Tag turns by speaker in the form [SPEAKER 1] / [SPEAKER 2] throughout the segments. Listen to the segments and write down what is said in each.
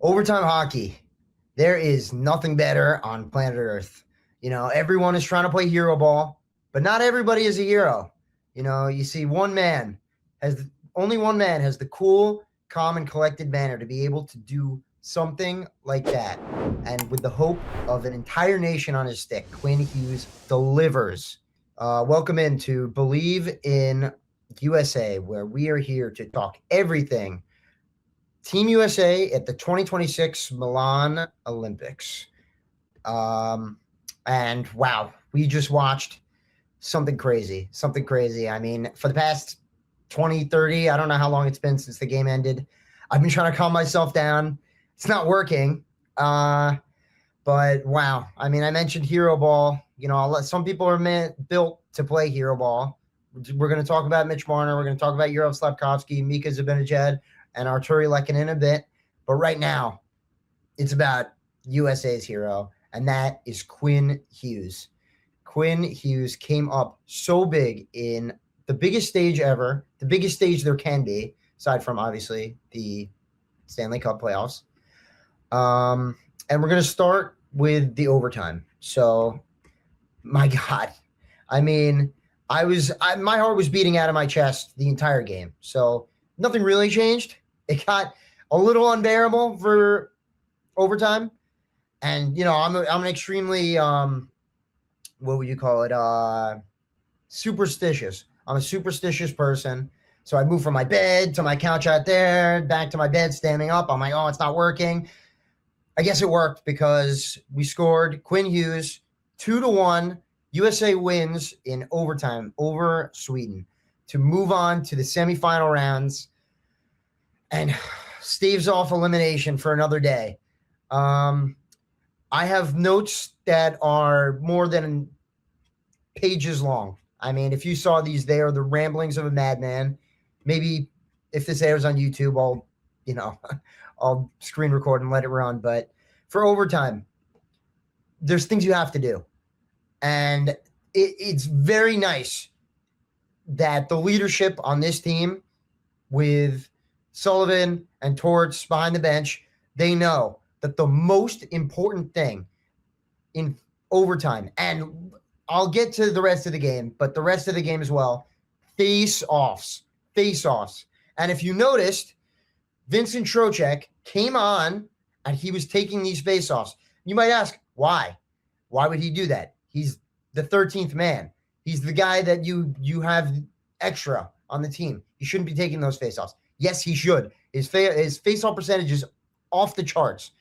[SPEAKER 1] Overtime hockey. There is nothing better on planet Earth. Everyone is trying to play hero ball, but not everybody is a hero. You see only one man has the cool, calm, and collected manner to be able to do something like that. And with the hope of an entire nation on his stick, Quinn Hughes delivers. Welcome into Bleav in USA, where we are here to talk everything Team USA at the 2026 Milan Olympics. And wow, we just watched something crazy. I mean, for the past 20, 30, I don't know how long it's been since the game ended. I've been trying to calm myself down. It's not working. But wow. I mean, I mentioned hero ball. Some people are built to play hero ball. We're going to talk about Mitch Marner. We're going to talk about Yaroslav Slavkovsky, Mika Zibanejad, and Arturi Larkin in a bit. But right now, it's about USA's hero, and that is Quinn Hughes. Quinn Hughes came up so big in the biggest stage ever, the biggest stage there can be, aside from, obviously, the Stanley Cup playoffs. And we're going to start with the overtime. So, my God. I mean, my heart was beating out of my chest the entire game. So, nothing really changed. It got a little unbearable for overtime. And, I'm an extremely, what would you call it? Superstitious. I'm a superstitious person. So I moved from my bed to my couch out there, back to my bed, standing up. I'm like, oh, it's not working. I guess it worked because we scored. Quinn Hughes, 2-1. USA wins in overtime over Sweden to move on to the semifinal rounds and staves off elimination for another day. I have notes that are more than pages long. I mean, if you saw these, they are the ramblings of a madman. Maybe if this airs on YouTube, I'll screen record and let it run. But for overtime, there's things you have to do. And it's very nice that the leadership on this team with Sullivan and Torts behind the bench, they know that the most important thing in overtime, and I'll get to the rest of the game, but the rest of the game as well, face-offs. And if you noticed, Vincent Trocheck came on and he was taking these face-offs. You might ask, why? Why would he do that? He's the 13th man. He's the guy that you have extra on the team. He shouldn't be taking those face-offs. Yes, he should. His face-off percentage is off the charts.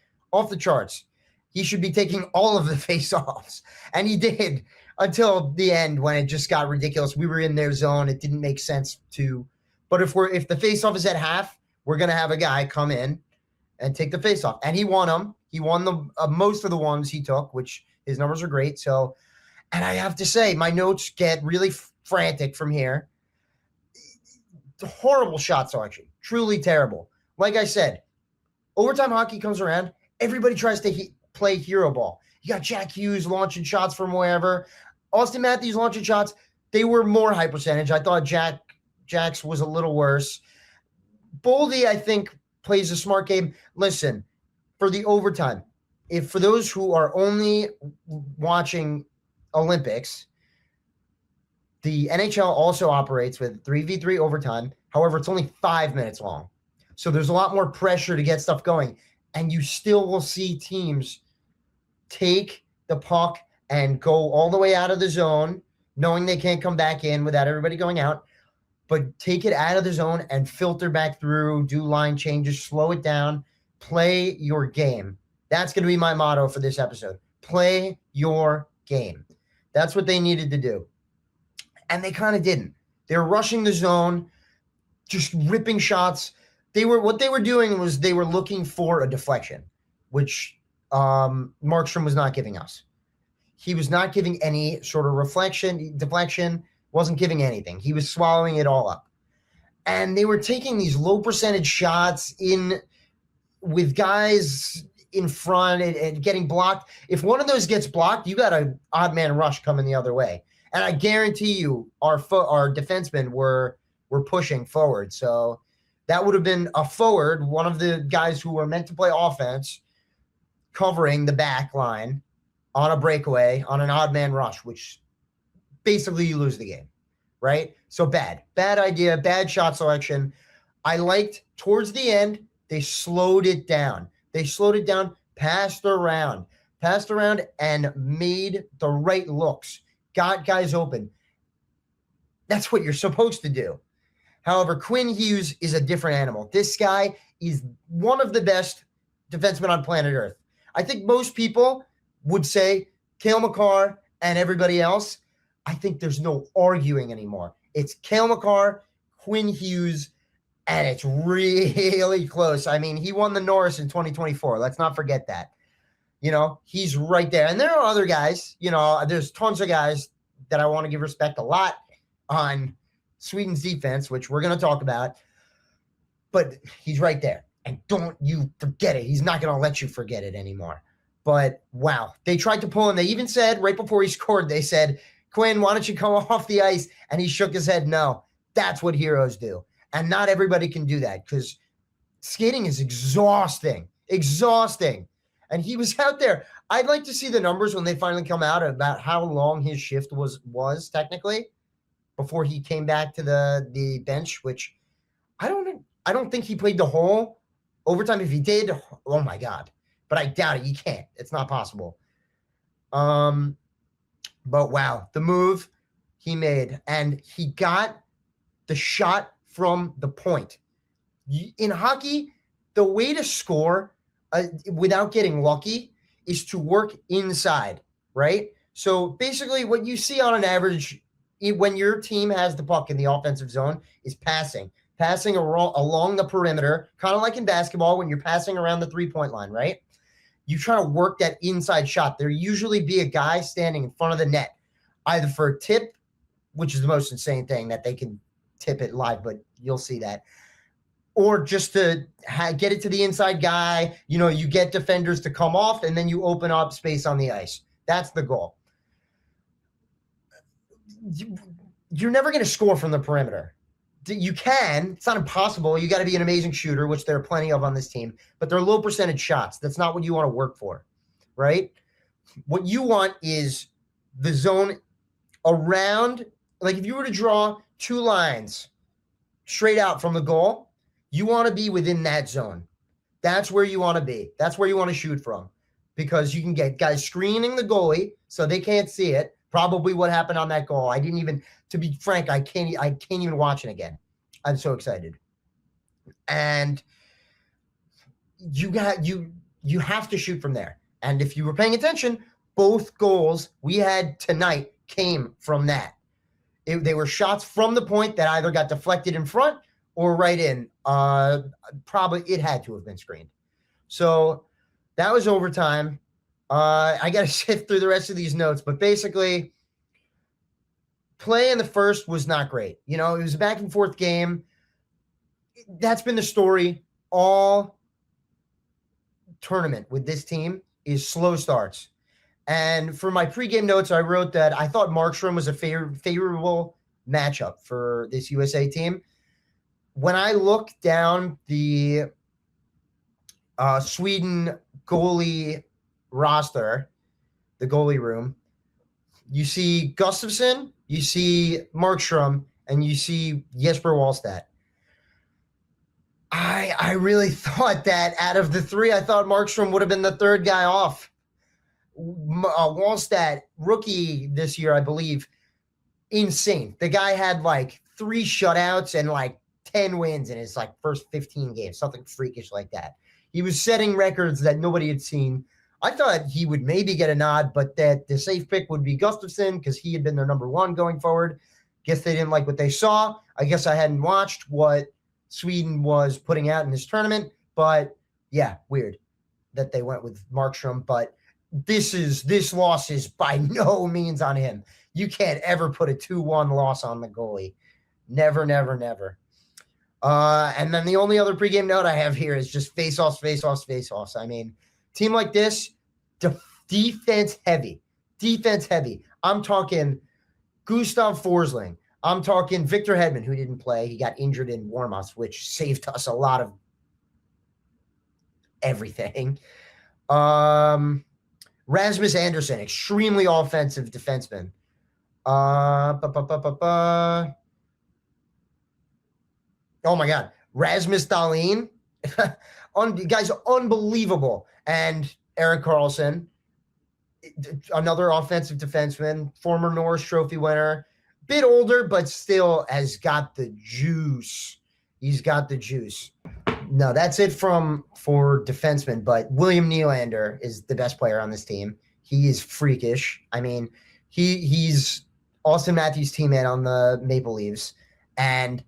[SPEAKER 1] He should be taking all of the face-offs. And he did until the end when it just got ridiculous. We were in their zone. It didn't make sense to. But if the face-off is at half, we're going to have a guy come in and take the face-off. And he won them. He won the most of the ones he took, which his numbers are great. So, and I have to say, my notes get really frantic from here. Horrible shot selection. Truly terrible. Like I said, overtime hockey comes around. Everybody tries to play hero ball. You got Jack Hughes launching shots from wherever. Austin Matthews launching shots. They were more high percentage. I thought Jack's was a little worse. Boldy, I think, plays a smart game. Listen, for the overtime, for those who are only watching Olympics, the NHL also operates with 3v3 overtime. However, it's only 5 minutes long. So there's a lot more pressure to get stuff going. And you still will see teams take the puck and go all the way out of the zone, knowing they can't come back in without everybody going out, but take it out of the zone and filter back through, do line changes, slow it down, play your game. That's going to be my motto for this episode. Play your game. That's what they needed to do. And they kind of didn't. They were rushing the zone, just ripping shots. What they were doing was they were looking for a deflection, which Markstrom was not giving us. He was not giving any sort of deflection, wasn't giving anything. He was swallowing it all up. And they were taking these low percentage shots in with guys in front and getting blocked. If one of those gets blocked, you got an odd man rush coming the other way. And I guarantee you our defensemen were pushing forward. So That would have been a forward, one of the guys who were meant to play offense, covering the back line on a breakaway, on an odd man rush, which basically you lose the game, right? So bad idea, bad shot selection. I liked towards the end, they slowed it down. Passed around and made the right looks, got guys open. That's what you're supposed to do. However, Quinn Hughes is a different animal. This guy is one of the best defensemen on planet Earth. I think most people would say Cale Makar and everybody else. I think there's no arguing anymore. It's Cale Makar, Quinn Hughes, and it's really close. I mean, he won the Norris in 2024. Let's not forget that. He's right there. And there are other guys. There's tons of guys that I want to give respect a lot on Sweden's defense, which we're going to talk about. But he's right there. And don't you forget it. He's not going to let you forget it anymore. But, wow, they tried to pull him. They even said right before he scored, they said, Quinn, why don't you come off the ice? And he shook his head no. That's what heroes do. And not everybody can do that because skating is exhausting. And he was out there. I'd like to see the numbers when they finally come out about how long his shift was technically before he came back to the bench, which I don't think he played the whole overtime. If he did, oh my God. But I doubt it. You can't. It's not possible. But wow, the move he made, and he got the shot from the point. In hockey, the way to score without getting lucky is to work inside, right? So basically what you see on an average when your team has the puck in the offensive zone is passing along the perimeter, kind of like in basketball when you're passing around the three-point line, right? You try to work that inside shot. There usually be a guy standing in front of the net, either for a tip, which is the most insane thing that they can tip it live, but you'll see that, or just to get it to the inside guy. You get defenders to come off, and then you open up space on the ice. That's the goal. You're never going to score from the perimeter. You can. It's not impossible. You got to be an amazing shooter, which there are plenty of on this team, but they're low percentage shots. That's not what you want to work for, right? What you want is the zone around, like if you were to draw two lines straight out from the goal, you want to be within that zone. That's where you want to be. That's where you want to shoot from, because you can get guys screening the goalie so they can't see it. Probably what happened on that goal. To be frank, I can't even watch it again. I'm so excited. And you have to shoot from there. And if you were paying attention, both goals we had tonight came from that. They were shots from the point that either got deflected in front or right in. Probably it had to have been screened. So that was overtime. I got to sift through the rest of these notes, but basically, play in the first was not great. It was a back and forth game. That's been the story all tournament with this team is slow starts. And for my pregame notes, I wrote that I thought Markstrom was a favorable matchup for this USA team. When I look down the Sweden goalie roster, the goalie room, you see Gustafsson, you see Markstrom, and you see Jesper Wallstedt. I really thought that out of the three, I thought Markstrom would have been the third guy off. Wallstedt, rookie this year, I believe, insane. The guy had like 3 shutouts and like 10 wins in his first 15 games, something freakish like that. He was setting records that nobody had seen. I thought he would maybe get a nod, but that the safe pick would be Gustafsson because he had been their number one going forward. Guess they didn't like what they saw. I guess I hadn't watched what Sweden was putting out in this tournament, but yeah, weird that they went with Markstrom. But this loss is by no means on him. You can't ever put a 2-1 loss on the goalie. Never, never, never. And then the only other pregame note I have here is just face-offs. I mean, team like this, defense heavy. I'm talking Gustav Forsling. I'm talking Victor Hedman, who didn't play. He got injured in warm-ups, which saved us a lot of everything. Rasmus Anderson, extremely offensive defenseman. Oh my God. Rasmus Dahlin. Guys, unbelievable. And Erik Karlsson, another offensive defenseman, former Norris Trophy winner. Bit older, but still has got the juice. He's got the juice. No, that's it for defensemen, but William Nylander is the best player on this team. He is freakish. I mean, he's Austin Matthews' teammate on the Maple Leafs. And,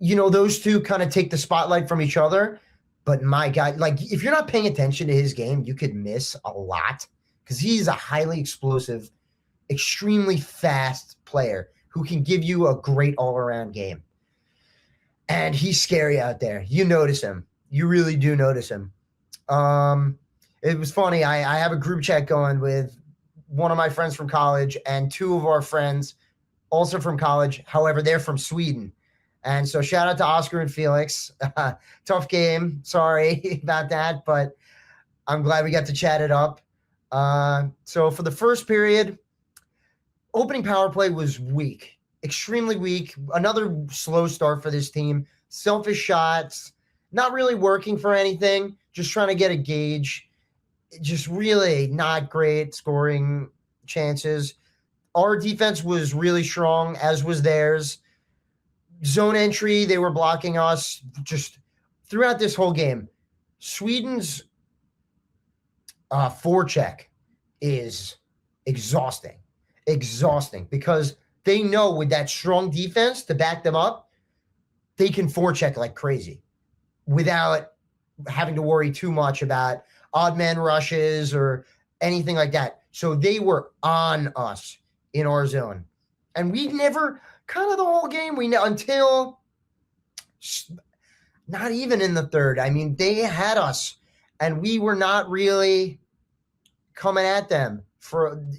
[SPEAKER 1] those two kind of take the spotlight from each other. But my God, if you're not paying attention to his game, you could miss a lot because he's a highly explosive, extremely fast player who can give you a great all-around game. And he's scary out there. You notice him. You really do notice him. It was funny. I have a group chat going with one of my friends from college and two of our friends also from college. However, they're from Sweden. And so shout out to Oscar and Felix. Tough game. Sorry about that, but I'm glad we got to chat it up. So for the first period, opening power play was weak. Extremely weak. Another slow start for this team. Selfish shots, not really working for anything, just trying to get a gauge. Just really not great scoring chances. Our defense was really strong, as was theirs. Zone entry, they were blocking us just throughout this whole game. Sweden's forecheck is exhausting because they know with that strong defense to back them up, they can forecheck like crazy without having to worry too much about odd man rushes or anything like that. So they were on us in our zone. And we never, kind of the whole game, until not even in the third. I mean, they had us and we were not really coming at them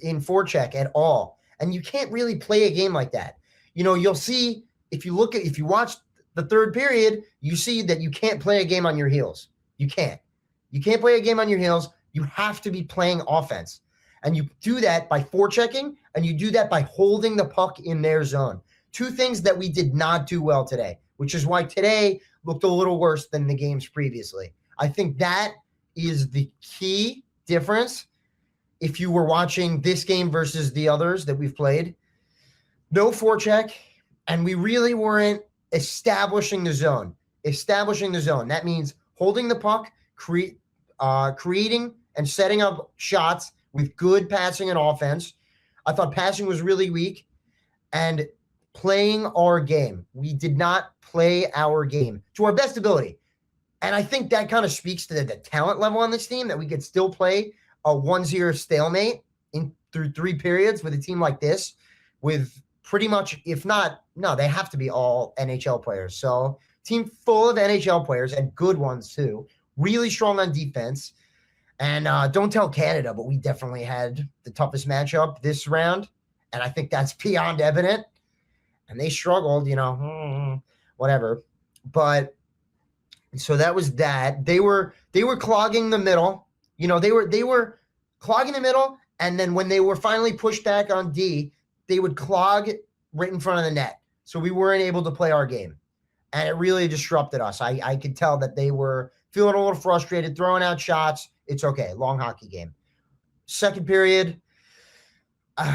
[SPEAKER 1] in forecheck at all. And you can't really play a game like that. You'll see if you watch the third period, you see that you can't play a game on your heels. You can't play a game on your heels. You have to be playing offense. And you do that by forechecking, and you do that by holding the puck in their zone. Two things that we did not do well today, which is why today looked a little worse than the games previously. I think that is the key difference. If you were watching this game versus the others that we've played, no forecheck, and we really weren't establishing the zone. That means holding the puck, creating and setting up shots with good passing and offense. I thought passing was really weak, and playing our game. We did not play our game to our best ability. And I think that kind of speaks to the talent level on this team, that we could still play a 1-0 stalemate through 3 periods with a team like this, with pretty much, if not, no, they have to be all NHL players. So team full of NHL players and good ones too, really strong on defense. And don't tell Canada, but we definitely had the toughest matchup this round. And I think that's beyond evident. And they struggled, whatever. But so that was that. They were clogging the middle. They were clogging the middle, and then when they were finally pushed back on D, they would clog right in front of the net. So we weren't able to play our game. And it really disrupted us. I could tell that they were feeling a little frustrated, throwing out shots. It's okay. Long hockey game. Second period, I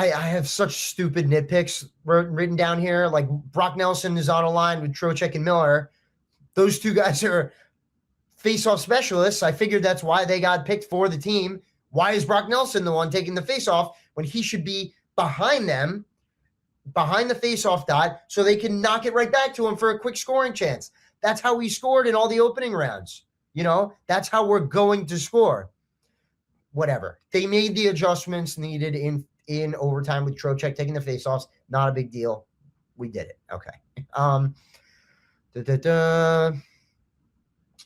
[SPEAKER 1] have such stupid nitpicks written down here. Like Brock Nelson is on a line with Trocheck and Miller. Those two guys are face-off specialists. I figured that's why they got picked for the team. Why is Brock Nelson the one taking the face-off when he should be behind them, behind the face-off dot, so they can knock it right back to him for a quick scoring chance? That's how we scored in all the opening rounds. That's how we're going to score. Whatever. They made the adjustments needed in overtime with Trocheck taking the face-offs. Not a big deal. We did it. Okay.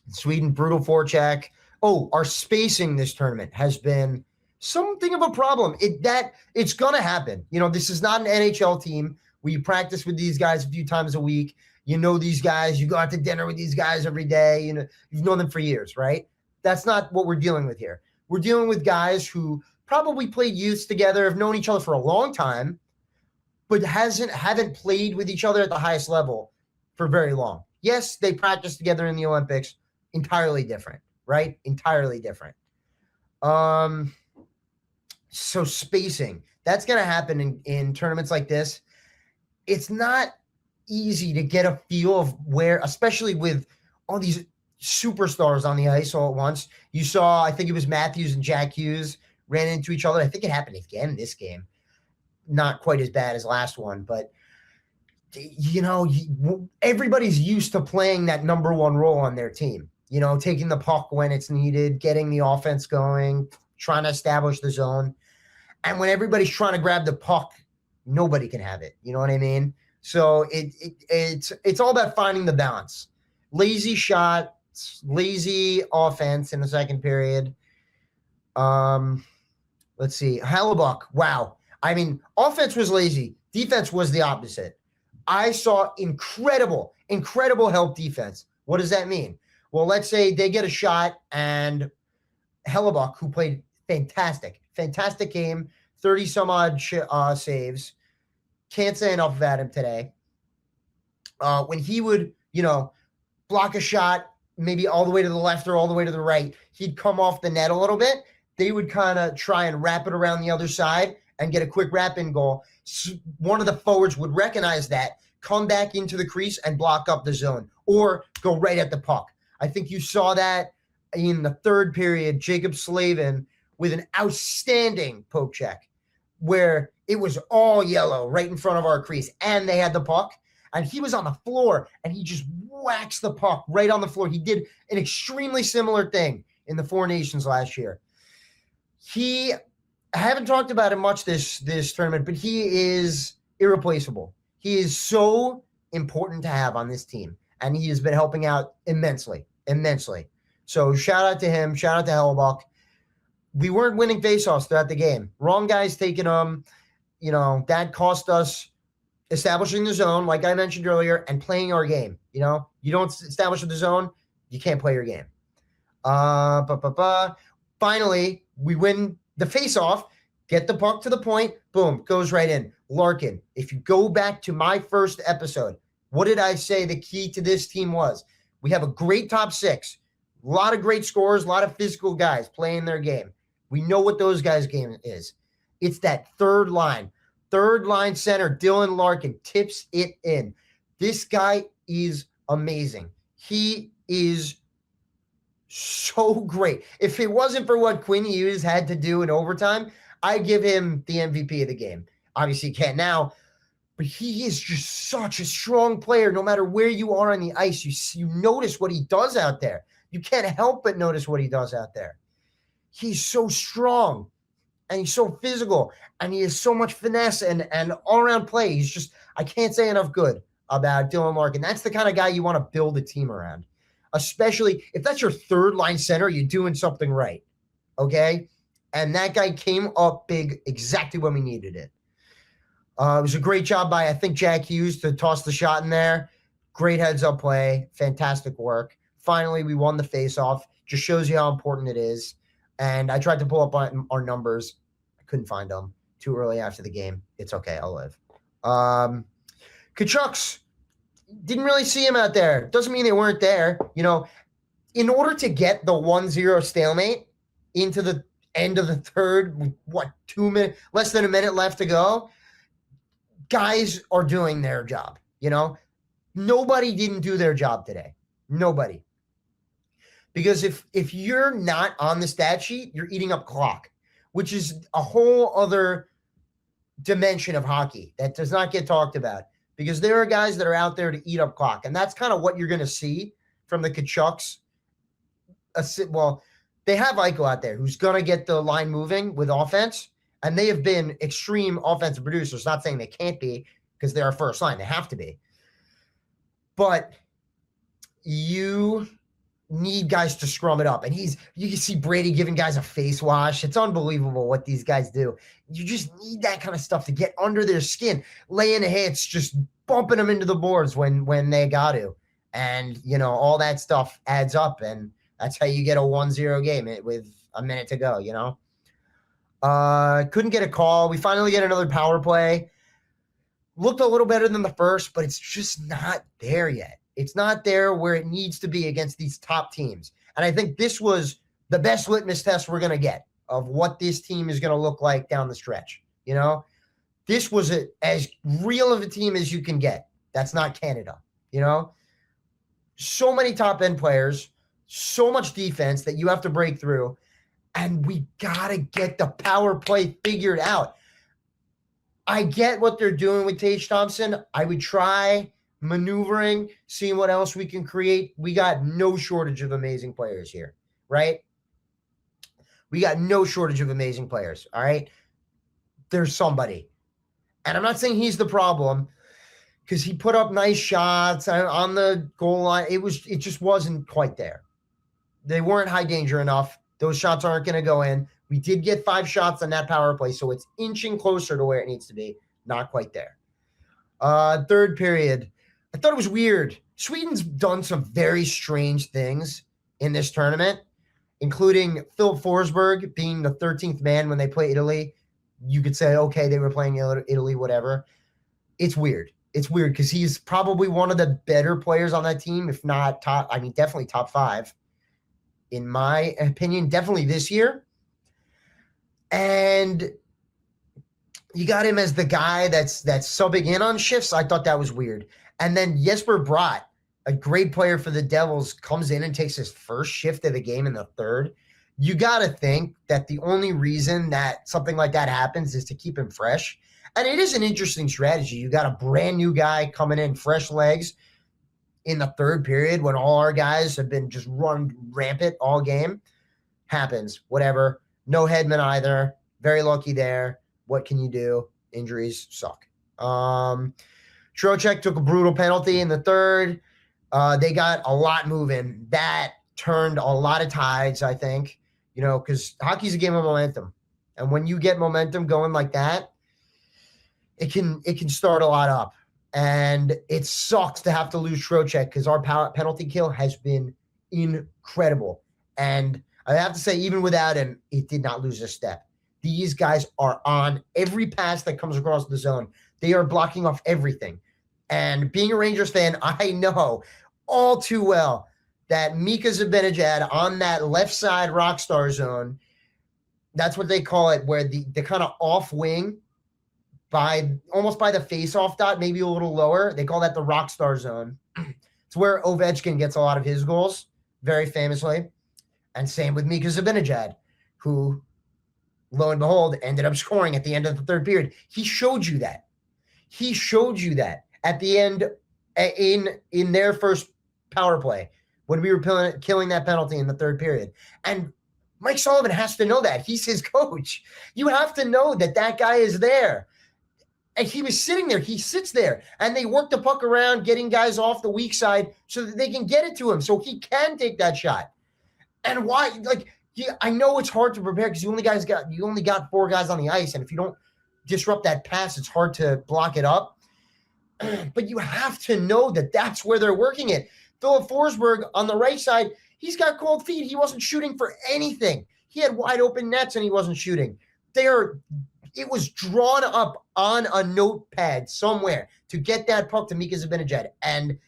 [SPEAKER 1] Sweden, brutal forecheck. Oh, our spacing this tournament has been something of a problem. It's going to happen. This is not an NHL team. where you practice with these guys a few times a week. You know these guys. You go out to dinner with these guys every day. You know, you've known them for years, right? That's not what we're dealing with here. We're dealing with guys who probably played youths together, have known each other for a long time, but haven't played with each other at the highest level for very long. Yes, they practiced together in the Olympics. Entirely different, right? Entirely different. So spacing, that's going to happen in tournaments like this. It's not easy to get a feel of where, especially with all these superstars on the ice all at once. You saw, I think it was Matthews and Jack Hughes ran into each other. I think it happened again this game. Not quite as bad as last one, but you know, everybody's used to playing that number one role on their team. You know, taking the puck when it's needed, getting the offense going, trying to establish the zone. And when everybody's trying to grab the puck, nobody can have it. You know what I mean? So it's all about finding the balance. Lazy shot, lazy offense in the second period. Let's see. Hellebuyck, wow. I mean, offense was lazy. Defense was the opposite. I saw incredible help defense. What does that mean? Well, let's say they get a shot and Hellebuyck, who played fantastic game, 30-some-odd saves. Can't say enough about him today. When he would, you know, block a shot, maybe all the way to the left or all the way to the right, he'd come off the net a little bit. They would kind of try and wrap it around the other side and get a quick wrap-in goal. So one of the forwards would recognize that, come back into the crease and block up the zone or go right at the puck. I think you saw that in the third period, Jacob Slavin with an outstanding poke check where it was all yellow right in front of our crease and they had the puck and he was on the floor and he just waxed the puck right on the floor. He did an extremely similar thing in the Four Nations last year. I haven't talked about him much this tournament, but he is irreplaceable. He is so important to have on this team, and he has been helping out immensely. So shout out to him. Shout out to Hellebuyck. We weren't winning faceoffs throughout the game. Wrong guys taking them. You know, that cost us establishing the zone, like I mentioned earlier, and playing our game. You know, you don't establish the zone, you can't play your game. Finally, we win the faceoff, get the puck to the point, boom, goes right in. Larkin, if you go back to my first episode, what did I say the key to this team was? We have a great top six, a lot of great scorers, a lot of physical guys playing their game. We know what those guys' game is. It's that third line center, Dylan Larkin, tips it in. This guy is amazing. He is so great. If it wasn't for what Quinn Hughes had to do in overtime, I'd give him the MVP of the game. Obviously, he can't now, but he is just such a strong player. No matter where you are on the ice, you notice what he does out there. You can't help but notice what he does out there. He's so strong, and he's so physical, and he has so much finesse and all-around play. He's just, I can't say enough good about Dylan Larkin. That's the kind of guy you want to build a team around, especially if that's your third-line center, you're doing something right, okay? And that guy came up big exactly when we needed it. It was a great job by, I think, Jack Hughes to toss the shot in there. Great heads-up play. Fantastic work. Finally, we won the face-off. Just shows you how important it is. And I tried to pull up our numbers. I couldn't find them. Too early after the game. It's okay. I'll live. Kachucks, didn't really see him out there. Doesn't mean they weren't there. You know, in order to get the 1-0 stalemate into the end of the third, with 2 minutes, less than a minute left to go, guys are doing their job, you know? Nobody didn't do their job today. Nobody. Because if you're not on the stat sheet, you're eating up clock, which is a whole other dimension of hockey that does not get talked about. Because there are guys that are out there to eat up clock. And that's kind of what you're going to see from the Kachucks. Well, they have Eichel out there who's going to get the line moving with offense. And they have been extreme offensive producers. Not saying they can't be because they're our first line. They have to be. But you need guys to scrum it up. And you can see Brady giving guys a face wash. It's unbelievable what these guys do. You just need that kind of stuff to get under their skin, laying hits, just bumping them into the boards when they got to. And, all that stuff adds up. And that's how you get a 1-0 game with a minute to go, Couldn't get a call. We finally get another power play. Looked a little better than the first, but it's just not there yet. It's not there where it needs to be against these top teams. And I think this was the best litmus test we're going to get of what this team is going to look like down the stretch. This was as real of a team as you can get. That's not Canada, So many top-end players, so much defense that you have to break through, and we got to get the power play figured out. I get what they're doing with Tage Thompson. I would try maneuvering, seeing what else we can create. We got no shortage of amazing players here, right? We got no shortage of amazing players, all right? There's somebody. And I'm not saying he's the problem because he put up nice shots on the goal line. It just wasn't quite there. They weren't high danger enough. Those shots aren't going to go in. We did get 5 shots on that power play, so it's inching closer to where it needs to be. Not quite there. Third period. I thought it was weird. Sweden's done some very strange things in this tournament, including Phil Forsberg being the 13th man when they play Italy. You could say, okay, they were playing Italy, whatever. It's weird. It's weird because he's probably one of the better players on that team, if not definitely top 5. In my opinion, definitely this year. And you got him as the guy that's subbing in on shifts. I thought that was weird. And then Jesper Bratt, a great player for the Devils, comes in and takes his first shift of the game in the third. You got to think that the only reason that something like that happens is to keep him fresh. And it is an interesting strategy. You got a brand new guy coming in, fresh legs in the third period when all our guys have been just run rampant all game. Happens, whatever. No Hedman either. Very lucky there. What can you do? Injuries suck. Trocheck took a brutal penalty in the third. They got a lot moving. That turned a lot of tides, I think, because hockey's a game of momentum. And when you get momentum going like that, it can start a lot up. And it sucks to have to lose Trocheck because our penalty kill has been incredible. And I have to say, even without him, it did not lose a step. These guys are on every pass that comes across the zone. They are blocking off everything. And being a Rangers fan, I know all too well that Mika Zibanejad on that left side rock star zone, that's what they call it, where the kind of off wing almost by the face-off dot, maybe a little lower. They call that the rock star zone. It's where Ovechkin gets a lot of his goals, very famously. And same with Mika Zibanejad, who, lo and behold, ended up scoring at the end of the third period. He showed you that. He showed you that at the end in their first power play when we were killing that penalty in the third period. And Mike Sullivan has to know that. He's his coach. You have to know that guy is there. And he was sitting there. He sits there. And they work the puck around, getting guys off the weak side so that they can get it to him so he can take that shot. And why? I know it's hard to prepare because you only got 4 guys on the ice. And if you don't disrupt that pass, it's hard to block it up. But you have to know that that's where they're working it. Philip Forsberg on the right side, he's got cold feet. He wasn't shooting for anything. He had wide open nets and he wasn't shooting. It was drawn up on a notepad somewhere to get that puck to Mika Zibanejad. And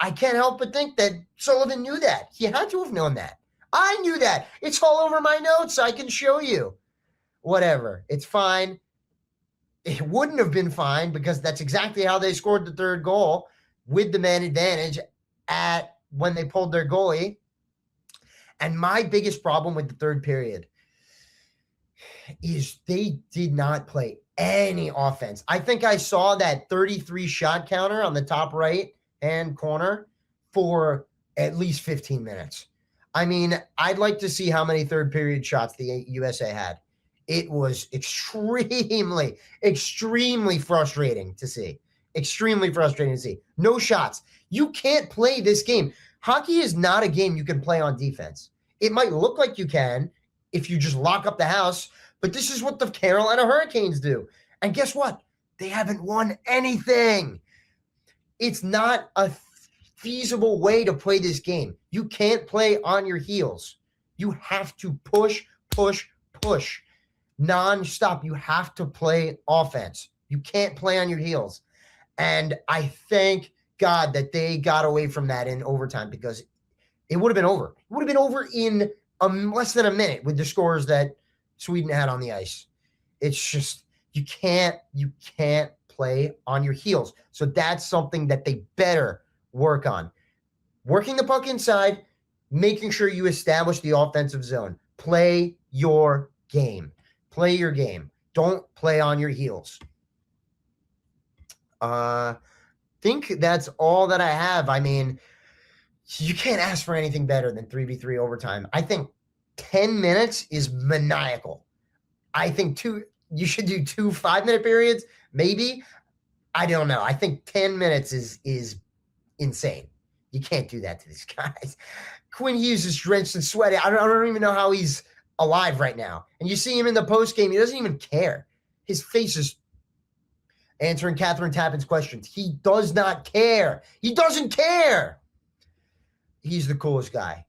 [SPEAKER 1] I can't help but think that Sullivan knew that. He had to have known that. I knew that. It's all over my notes. I can show you. Whatever. It's fine. It wouldn't have been fine because that's exactly how they scored the third goal with the man advantage when they pulled their goalie. And my biggest problem with the third period is they did not play any offense. I think I saw that 33 shot counter on the top right hand corner for at least 15 minutes. I mean, I'd like to see how many third period shots the USA had. It was extremely, extremely frustrating to see. Extremely frustrating to see. No shots. You can't play this game. Hockey is not a game you can play on defense. It might look like you can if you just lock up the house, but this is what the Carolina Hurricanes do. And guess what? They haven't won anything. It's not a feasible way to play this game. You can't play on your heels. You have to push, push, push nonstop. You have to play offense. You can't play on your heels. And I thank God that they got away from that in overtime, because it would have been over. It would have been over in less than a minute with the scores that Sweden had on the ice. It's just, you can't play on your heels. So that's something that they better work on. Working the puck inside, making sure you establish the offensive zone. Play your game. Play your game. Don't play on your heels. Think that's all that I have. I mean, you can't ask for anything better than 3v3 overtime. I think 10 minutes is maniacal. I think you should do 2 5-minute periods, maybe. I don't know. I think 10 minutes is insane. You can't do that to these guys. Quinn Hughes is drenched in sweat. I don't even know how he's alive right now. And you see him in the postgame. He doesn't even care. His face is answering Catherine Tappan's questions. He does not care. He doesn't care. He's the coolest guy.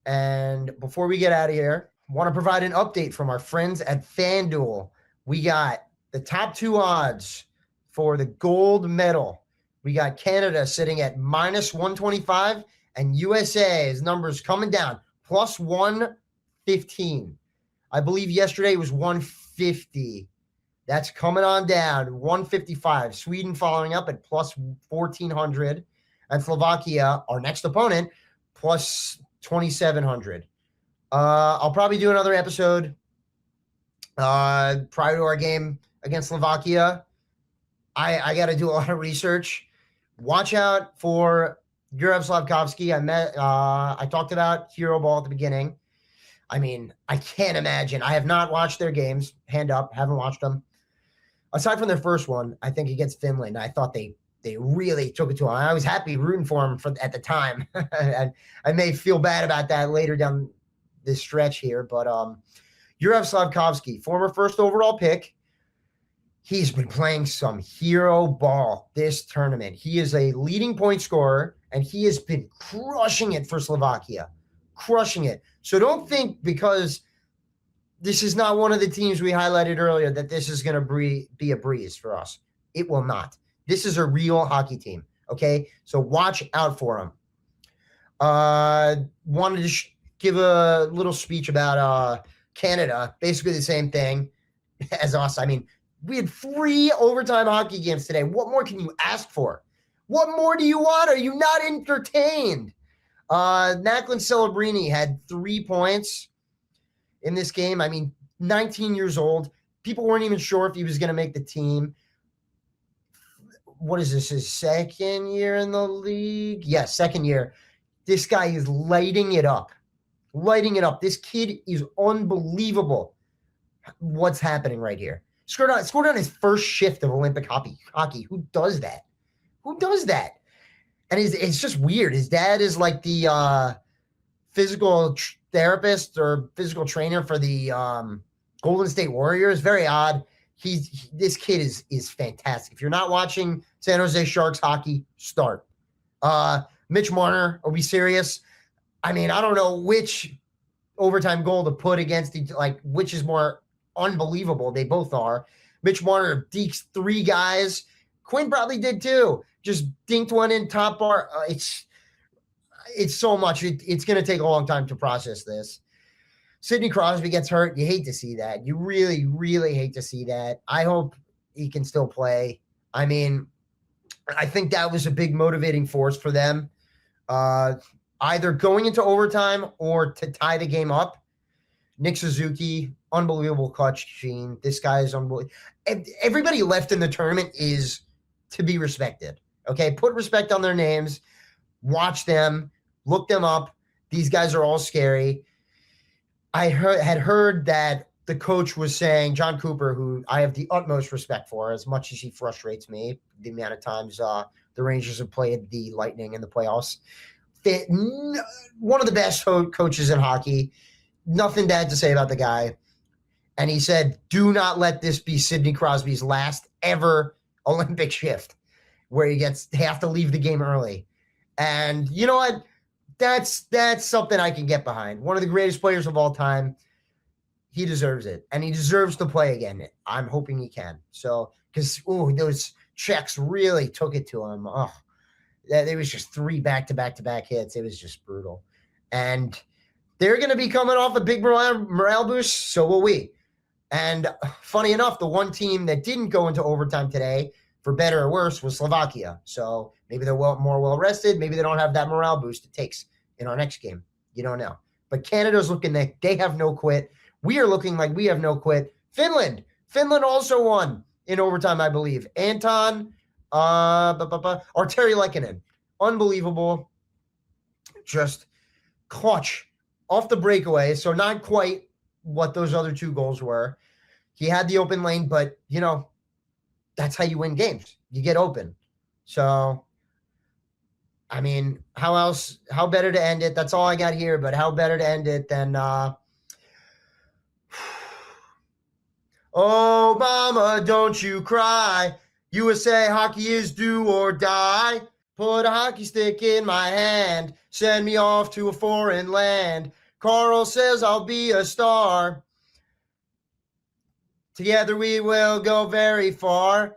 [SPEAKER 1] And before we get out of here, I want to provide an update from our friends at FanDuel. We got the top 2 odds for the gold medal. We got Canada sitting at -125 and USA's numbers coming down +115. I Bleav yesterday was 150. That's coming on down, 155. Sweden following up at +1,400. And Slovakia, our next opponent, +2,700. I'll probably do another episode prior to our game against Slovakia. I got to do a lot of research. Watch out for Juraj Slafkovsky. I talked about Hero Ball at the beginning. I mean, I can't imagine. I have not watched their games. Hand up, haven't watched them. Aside from their first one, I think against Finland, I thought they really took it to him. I was happy rooting for him at the time. And I may feel bad about that later down this stretch here. But Juraj Slafkovsky, former first overall pick, he's been playing some hero ball this tournament. He is a leading point scorer, and he has been crushing it for Slovakia. Crushing it. So don't think because this is not one of the teams we highlighted earlier that this is going to be a breeze for us. It will not. This is a real hockey team, okay? So watch out for them. Wanted to give a little speech about Canada. Basically the same thing as us. I mean, we had 3 overtime hockey games today. What more can you ask for? What more do you want? Are you not entertained? Macklin Celebrini had 3 points in this game. I mean, 19 years old. People weren't even sure if he was going to make the team. What is this, his second year in the league? Yes, second year. This guy is lighting it up. Lighting it up. This kid is unbelievable. What's happening right here? Scored on his first shift of Olympic hockey. Who does that? Who does that? And it's just weird. His dad is like the physical therapist or physical trainer for the Golden State Warriors. Very odd. This kid is fantastic. If you're not watching San Jose Sharks hockey, start. Mitch Marner, are we serious? I mean, I don't know which overtime goal to put against which is more unbelievable. They both are. Mitch Marner dekes 3 guys. Quinn probably did too. Just dinked one in top bar. It's so much. It's going to take a long time to process this. Sidney Crosby gets hurt. You hate to see that. You really, really hate to see that. I hope he can still play. I mean, I think that was a big motivating force for them. Either going into overtime or to tie the game up. Nick Suzuki, unbelievable clutch machine. This guy is unbelievable. Everybody left in the tournament is to be respected. Okay, put respect on their names. Watch them. Look them up. These guys are all scary. I had heard that the coach was saying, John Cooper, who I have the utmost respect for, as much as he frustrates me, the amount of times the Rangers have played the Lightning in the playoffs. one of the best coaches in hockey. Nothing bad to say about the guy. And he said, do not let this be Sidney Crosby's last ever Olympic shift where he have to leave the game early. And you know what? That's something I can get behind. One of the greatest players of all time. He deserves it. And he deserves to play again. I'm hoping he can. So, because, those checks really took it to him. Oh, there was just 3 back-to-back hits. It was just brutal. And they're going to be coming off a big morale boost. So will we. And funny enough, the one team that didn't go into overtime today, for better or worse, was Slovakia. So maybe they're more well-rested. Maybe they don't have that morale boost it takes in our next game. You don't know. But Canada's looking like they have no quit. We are looking like we have no quit. Finland also won in overtime, I Bleav. Anton, or Terry Lekkinen. Unbelievable. Just clutch off the breakaway. So not quite what those other 2 goals were. He had the open lane, but, that's how you win games. You get open. So, I mean, how better to end it? That's all I got here, but how better to end it than, oh, mama, don't you cry. USA hockey is do or die. Put a hockey stick in my hand. Send me off to a foreign land. Carl says I'll be a star. Together we will go very far.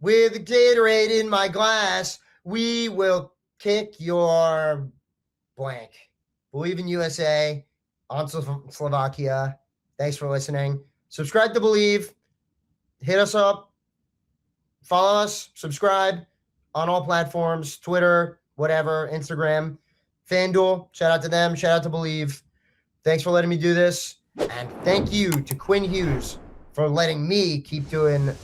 [SPEAKER 1] With a Gatorade in my glass, we will kick your blank. Bleav in USA, on Slovakia. Thanks for listening. Subscribe to Bleav. Hit us up. Follow us. Subscribe on all platforms. Twitter, whatever, Instagram. FanDuel, shout out to them. Shout out to Bleav. Thanks for letting me do this. And thank you to Quinn Hughes for letting me keep doing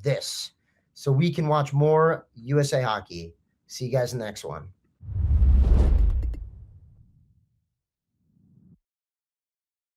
[SPEAKER 1] this so we can watch more USA hockey. See you guys in the next one.